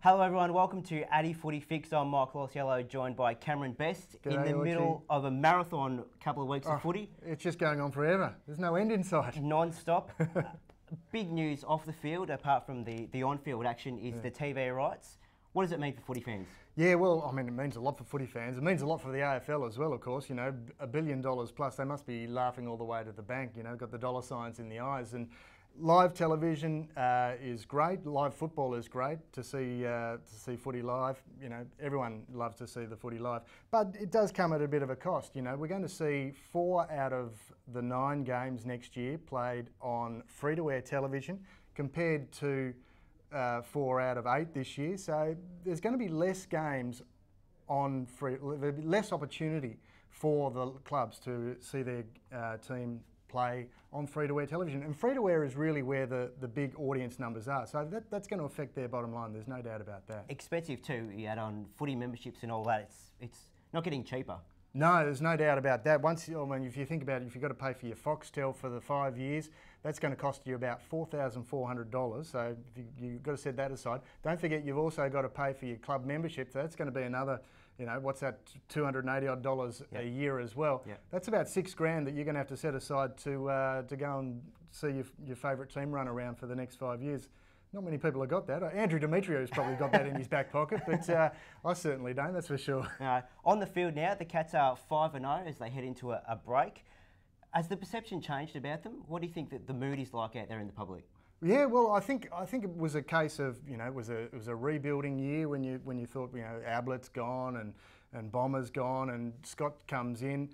Hello everyone, welcome to Addy Footy Fix. I'm Michael Osiello, joined by Cameron Best in the middle of a marathon couple of weeks of footy. It's just going on forever. There's no end in sight. Non-stop. Big news off the field, apart from the on-field action, is the TV rights. What does it mean for footy fans? Yeah, well, I mean, it means a lot for footy fans. It means a lot for the AFL as well, of course. You know, $1 billion plus. They must be laughing all the way to the bank, you know, got the dollar signs in the eyes. And live television is great. Live football is great to see footy live. You know, everyone loves to see the footy live. But it does come at a bit of a cost. You know, we're going to see 4 out of the 9 games next year played on free-to-air television compared to 4 out of 8 this year. So there's going to be less games on free, there'll be less opportunity for the clubs to see their team play on free-to-air television. And free-to-air is really where the big audience numbers are. So that's going to affect their bottom line. There's no doubt about that. Expensive too. You add on footy memberships and all that. It's not getting cheaper. No, there's no doubt about that. If you think about it, if you've got to pay for your Foxtel for the 5 years, that's going to cost you about $4,400. So you've got to set that aside. Don't forget, you've also got to pay for your club membership. So that's going to be another, you know, what's that, $280 odd a year as well. Yep. That's about $6,000 that you're going to have to set aside to go and see your favourite team run around for the next 5 years. Not many people have got that. Andrew Demetrio's probably got that in his back pocket, but I certainly don't, that's for sure. On the field now, the Cats are 5-0 as they head into a break. Has the perception changed about them? What do you think that the mood is like out there in the public? Yeah, well, I think it was a case of, you know, it was a rebuilding year when you thought, you know, Ablett's gone and Bomber's gone and Scott comes in,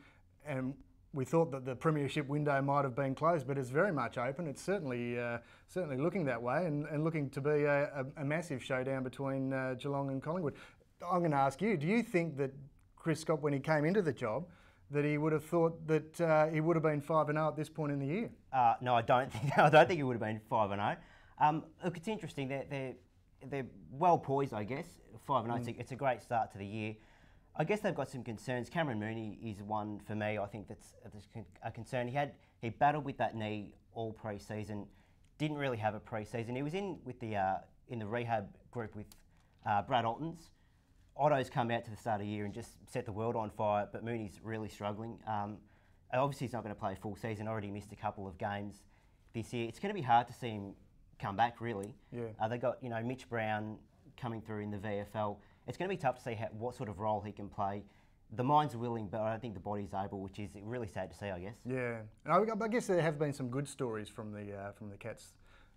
and we thought that the premiership window might have been closed, but it's very much open. It's certainly looking that way and looking to be a massive showdown between Geelong and Collingwood. I'm going to ask you, do you think that Chris Scott, when he came into the job, that he would have thought that he would have been 5-0 at this point in the year? No, I don't think. I don't think he would have been 5-0. Look, it's interesting. They're well poised, I guess. 5-0. It's a great start to the year. I guess they've got some concerns. Cameron Mooney is one for me. I think that's a concern. He battled with that knee all pre-season. Didn't really have a pre-season. He was in the rehab group with Brad Alton's. Otto's come out to the start of the year and just set the world on fire, but Mooney's really struggling. Obviously, he's not going to play a full season. Already missed a couple of games this year. It's going to be hard to see him come back, really. Yeah. They got Mitch Brown coming through in the VFL. It's going to be tough to see what sort of role he can play. The mind's willing, but I don't think the body's able, which is really sad to see, I guess. Yeah, I guess there have been some good stories from the Cats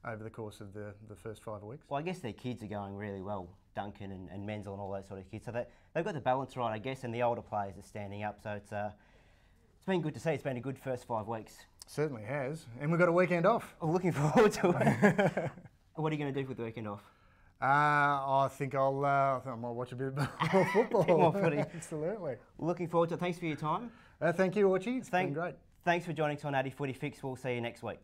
over the course of the first 5 weeks. Well, I guess their kids are going really well, Duncan and Menzel and all those sort of kids. So they've got the balance right, I guess, and the older players are standing up. So it's been good to see. It's been a good first 5 weeks. Certainly has, and we've got a weekend off. I'm looking forward to it. What are you going to do with the weekend off? I think I might watch a bit more football. A bit more footy. Absolutely. Looking forward to it. Thanks for your time. Thank you, Orchie. It's been great. Thanks for joining us on Addy Footy Fix. We'll see you next week.